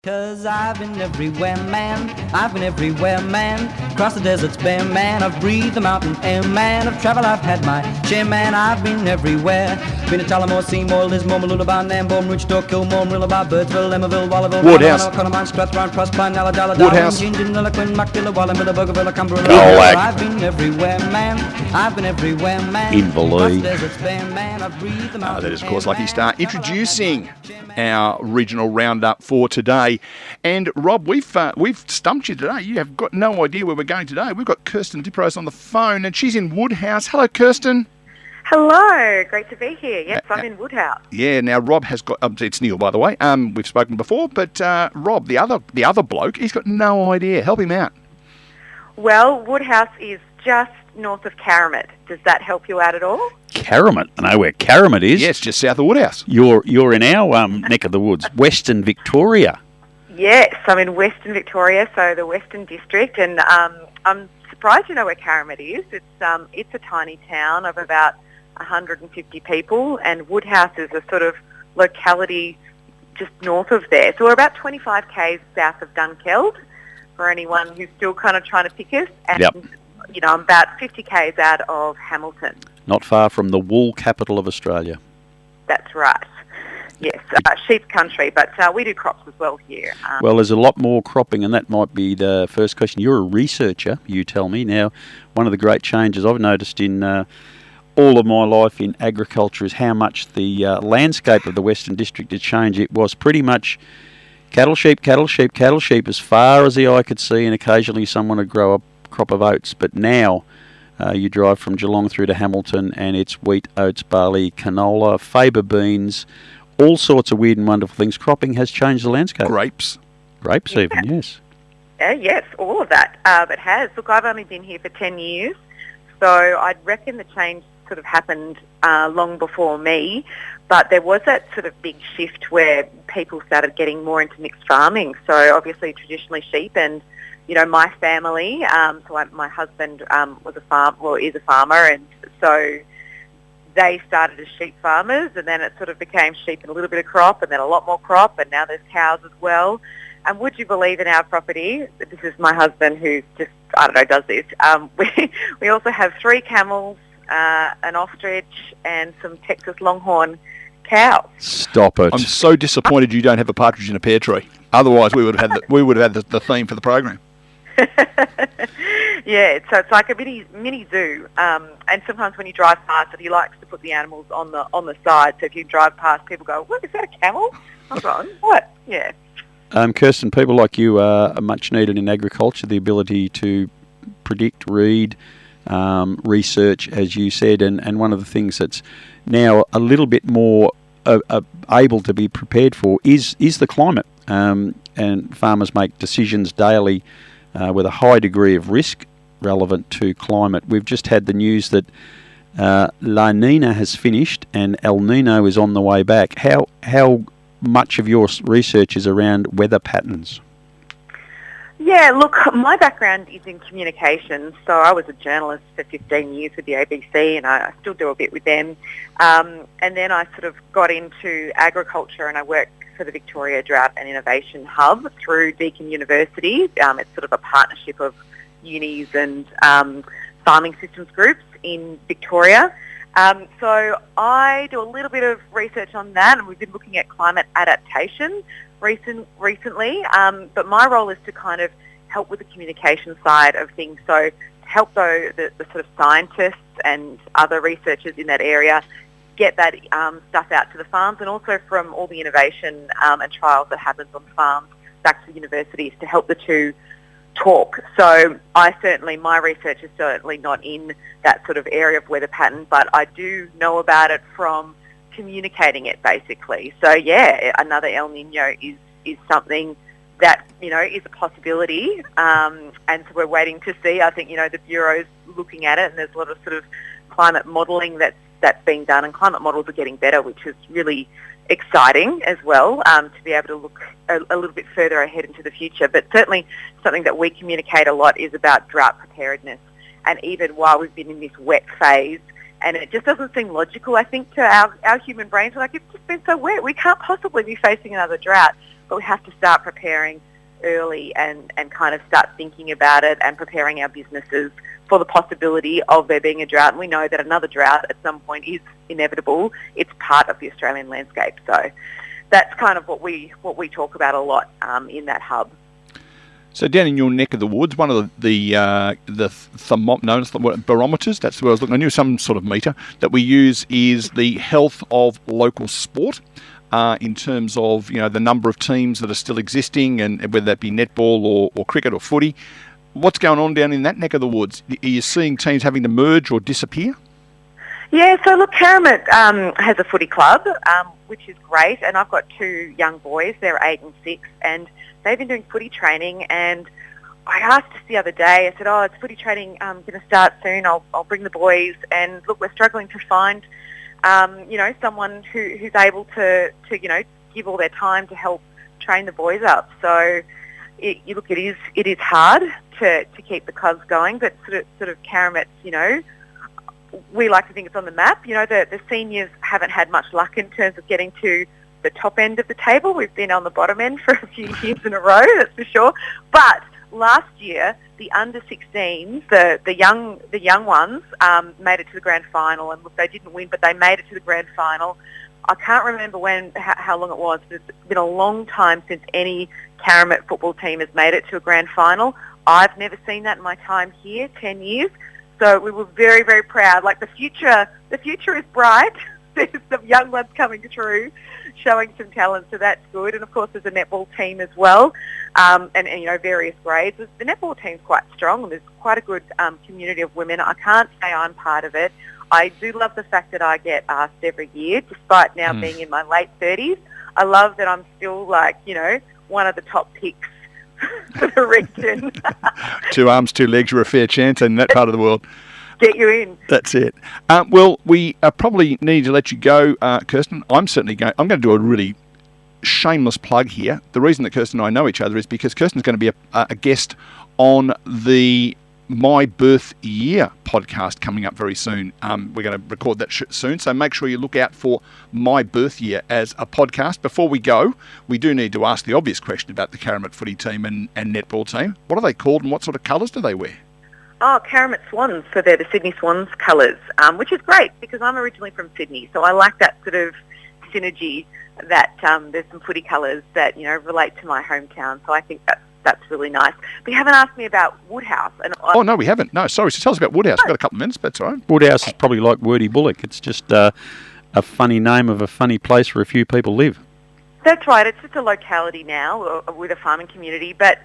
'Cause I've been everywhere, man. I've been everywhere, man. Across the deserts bare, man. I've breathed the mountain air, man. I've traveled, I've had my share, man. I've been everywhere. Been to Tullamore, Seymour, Lismore, Mooloolaba, Nambour, Rochester, Kilmore, Marillaba, Birdsville, Emmaville, Wallabill, Woodhouse. Connemara, Strathrown, Proserpine, Ulladulla, Woodhouse. Darwin, Gingin, Lillaquen, Muckdilla, Wallumbilla, Bougainville, Cumberland. Colac. I've been everywhere, man. I've been everywhere, man. Inverleigh. Across the deserts bare, man. I've breathed the mountain That is, of course, air, Lucky man. Star I've traveled, I've introducing had my share, man. our regional roundup for today. And Rob, we've stumped you today. You have got no idea where we're going today. We've got Kirsten Diprose on the phone, and she's in Woodhouse. Hello, Kirsten. Hello, great to be here. Yes, I'm in Woodhouse. Yeah. Now Rob has got. It's Neil, by the way. We've spoken before, but Rob, the other bloke, he's got no idea. Help him out. Well, Woodhouse is just north of Karamat. Does that help you out at all? Karamat. I know where Karamat is. Yes, just south of Woodhouse. You're in our neck of the woods, Western Victoria. Yes, I'm in Western Victoria, so the Western District, and I'm surprised you know where Karamat is. It's a tiny town of about 150 people, and Woodhouse is a sort of locality just north of there. So we're about 25 k's south of Dunkeld, for anyone who's still kind of trying to pick us. And, Yep. you know, I'm about 50 k's out of Hamilton. Not far from the wool capital of Australia. That's right. Yes, sheep country, but we do crops as well here. Well, there's a lot more cropping, and that might be the first question. You're a researcher, you tell me. Now, one of the great changes I've noticed in all of my life in agriculture is how much the landscape of the Western District has changed. It was pretty much cattle, sheep, cattle, sheep, cattle, sheep, as far as the eye could see, and occasionally someone would grow a crop of oats. But now you drive from Geelong through to Hamilton, and it's wheat, oats, barley, canola, faba beans, all sorts of weird and wonderful things. Cropping has changed the landscape. Grapes. Grapes even, yes. Yes, all of that. It has. Look, I've only been here for 10 years, so I'd reckon the change sort of happened long before me, but there was that sort of big shift where people started getting more into mixed farming. So obviously traditionally sheep, and, you know, my family, my husband is a farmer, and so they started as sheep farmers, and then it sort of became sheep and a little bit of crop, and then a lot more crop, and now there's cows as well. And would you believe, in our property, this is my husband who just, does this, we also have 3 camels, an ostrich, and some Texas Longhorn cows. Stop it. I'm so disappointed you don't have a partridge in a pear tree. Otherwise, we would have had the theme for the program. Yeah, so it's like a mini zoo, and sometimes when you drive past it, he likes to put the animals on the side. So if you drive past, people go, "What is that? A camel?" Hold on, what? Yeah. Kirsten, people like you are much needed in agriculture. The ability to predict, read, research, as you said, and one of the things that's now a little bit more able to be prepared for is the climate, and farmers make decisions daily with a high degree of risk relevant to climate. We've just had the news that La Nina has finished and El Nino is on the way back. How much of your research is around weather patterns? Yeah, look, my background is in communications, so I was a journalist for 15 years with the ABC, and I still do a bit with them. And then I sort of got into agriculture, and I worked for the Victoria Drought and Innovation Hub through Deakin University. It's sort of a partnership of unis and farming systems groups in Victoria. So I do a little bit of research on that, and we've been looking at climate adaptation recently. But my role is to kind of help with the communication side of things. So to help the sort of scientists and other researchers in that area get that stuff out to the farms, and also from all the innovation and trials that happens on farms back to the universities to help the two talk. So my research is certainly not in that sort of area of weather pattern, but I do know about it from communicating it, basically. So yeah, another El Nino is something that, you know, is a possibility, and so we're waiting to see. I think, you know, the Bureau's looking at it, and there's a lot of sort of climate modelling that's being done, and climate models are getting better, which is really exciting as well, to be able to look a little bit further ahead into the future. But certainly something that we communicate a lot is about drought preparedness. And even while we've been in this wet phase, and it just doesn't seem logical, I think, to our human brains. We're like, it's just been so wet. We can't possibly be facing another drought. but we have to start preparing early and kind of start thinking about it and preparing our businesses for the possibility of there being a drought. And we know that another drought at some point is inevitable. It's part of the Australian landscape. So that's kind of what we talk about a lot in that hub. So down in your neck of the woods, one of the barometers, that's where I was looking. I knew some sort of meter that we use is the health of local sport. In terms of the number of teams that are still existing, and whether that be netball or cricket or footy. What's going on down in that neck of the woods? Are you seeing teams having to merge or disappear? Yeah, so look, Karamat has a footy club, which is great, and I've got 2 young boys, they're 8 and 6, and they've been doing footy training, and I asked the other day, I said, it's footy training going to start soon, I'll bring the boys, and look, we're struggling to find someone who's able to give all their time to help train the boys up. So it is hard to keep the clubs going, but sort of Karamat's, we like to think it's on the map. The seniors haven't had much luck in terms of getting to the top end of the table. We've been on the bottom end for a few years in a row, that's for sure. But last year, the under-16s, the young ones, made it to the grand final, and look, they didn't win, but they made it to the grand final. I can't remember how long it was, but it's been a long time since any Karamat football team has made it to a grand final. I've never seen that in my time here, 10 years. So we were very, very proud. Like the future is bright. There's some young ones coming through, showing some talent, so that's good. And of course, there's a netball team as well, and various grades. The netball team's quite strong, and there's quite a good community of women. I can't say I'm part of it. I do love the fact that I get asked every year, despite now being in my late 30s. I love that I'm still one of the top picks for the region. 2 arms, 2 legs, you're a fair chance in that part of the world. Get you in. That's it. Well, we probably need to let you go, Kirsten. I'm going to do a really shameless plug here. The reason that Kirsten and I know each other is because Kirsten's going to be a guest on the My Birth Year podcast coming up very soon. We're going to record that soon, so make sure you look out for My Birth Year as a podcast. Before we go, we do need to ask the obvious question about the Karamat footy team and netball team. What are they called, and what sort of colours do they wear? Karamat Swans, so they're the Sydney Swans colours, which is great because I'm originally from Sydney, so I like that sort of synergy that there's some footy colours that, relate to my hometown, so I think that's really nice. But you haven't asked me about Woodhouse. Oh, no, we haven't. No, sorry, so tell us about Woodhouse. We've got a couple of minutes, but that's all right. Woodhouse is probably like Wordy Bullock. It's just a funny name of a funny place where a few people live. That's right. It's just a locality now with a farming community. But,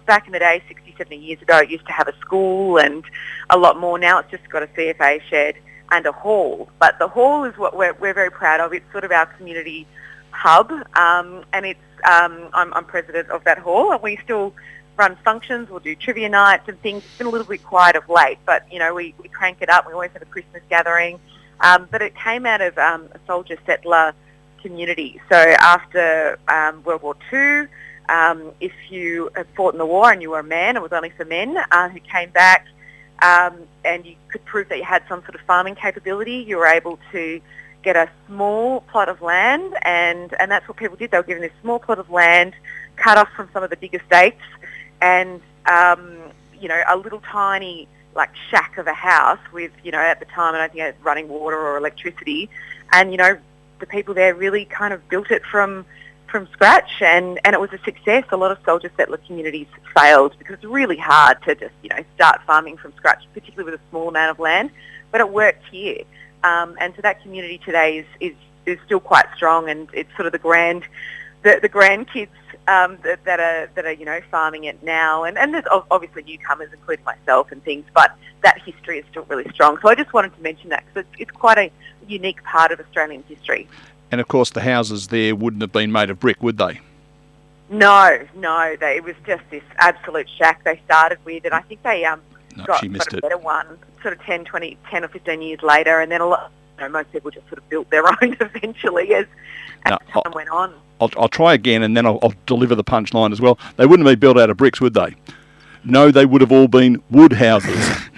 back in the day, 60, 70 years ago, it used to have a school and a lot more. Now it's just got a CFA shed and a hall. But the hall is what we're very proud of. It's sort of our community hub, and it's I'm president of that hall, and we still run functions. We'll do trivia nights and things. It's been a little bit quiet of late, but, we crank it up. We always have a Christmas gathering. But it came out of a soldier-settler community. So after World War II, if you had fought in the war and you were a man, it was only for men who came back, and you could prove that you had some sort of farming capability, you were able to get a small plot of land, and that's what people did. They were given this small plot of land cut off from some of the big estates, and a little tiny shack of a house with, at the time I don't think it had running water or electricity, and the people there really kind of built it from scratch, and it was a success. A lot of soldier settler communities failed because it's really hard to just start farming from scratch, particularly with a small amount of land, but it worked here. And so that community today is still quite strong, and it's sort of the grandkids that are farming it now, and there's obviously newcomers, including myself and things, but that history is still really strong. So I just wanted to mention that because it's quite a unique part of Australian history. And of course, the houses there wouldn't have been made of brick, would they? No, it was just this absolute shack they started with, and I think they got a better one sort of 10 or 15 years later, and then most people just sort of built their own eventually as time went on. I'll try again, and then I'll deliver the punchline as well. They wouldn't have been built out of bricks, would they? No, they would have all been wood houses.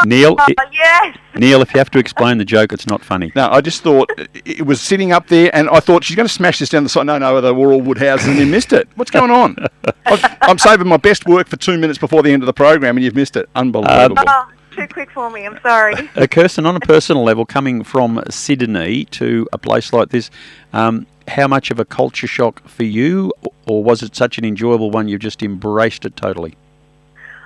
Neil, Yes. Neil, if you have to explain the joke, it's not funny. No, I just thought it was sitting up there, and I thought she's going to smash this down the side. No, they were all Woodhouse, and you missed it. What's going on? I'm saving my best work for 2 minutes before the end of the program, and you've missed it. Unbelievable. Too quick for me. I'm sorry. Kirsten, on a personal level, coming from Sydney to a place like this, how much of a culture shock for you, or was it such an enjoyable one you've just embraced it totally?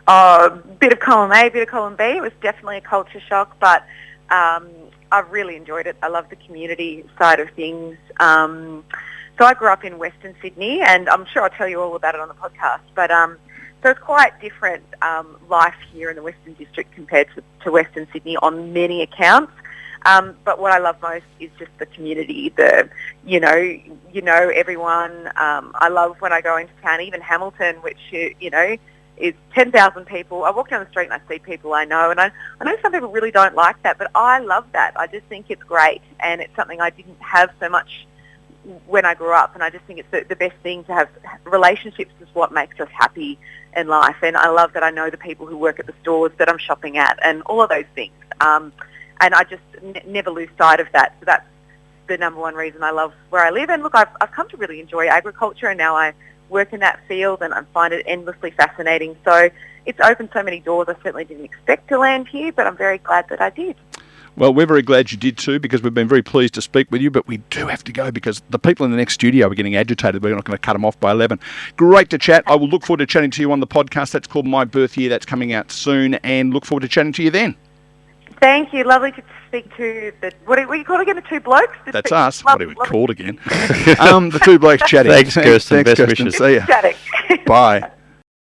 Bit of column A, bit of column B. It was definitely a culture shock, but I've really enjoyed it. I love the community side of things. So I grew up in Western Sydney, and I'm sure I'll tell you all about it on the podcast. But so it's quite different life here in the Western District compared to Western Sydney on many accounts. But what I love most is just the community, you know everyone. I love when I go into town, even Hamilton, which, is 10,000 people. I walk down the street and I see people I know, and I know some people really don't like that, but I love that. I just think it's great, and it's something I didn't have so much when I grew up, and I just think it's the best thing to have. Relationships is what makes us happy in life, and I love that I know the people who work at the stores that I'm shopping at and all of those things. And I just never lose sight of that. So that's the number one reason I love where I live. And look, I've come to really enjoy agriculture, and now I work in that field, and I find it endlessly fascinating. So it's opened so many doors I certainly didn't expect to land here, but I'm very glad that I did. Well, we're very glad you did too, because we've been very pleased to speak with you, but we do have to go because the people in the next studio are getting agitated. We're not going to cut them off by 11. Great to chat. I will look forward to chatting to you on the podcast. That's called My Birth Year. That's coming out soon, and look forward to chatting to you then. Thank you. Lovely to speak to what do you call again? The two blokes? That's us. What are we called again? The two blokes chatting. Thanks, Kirsten. Thanks, Best Kirsten. wishes. See ya. Chatting. Bye.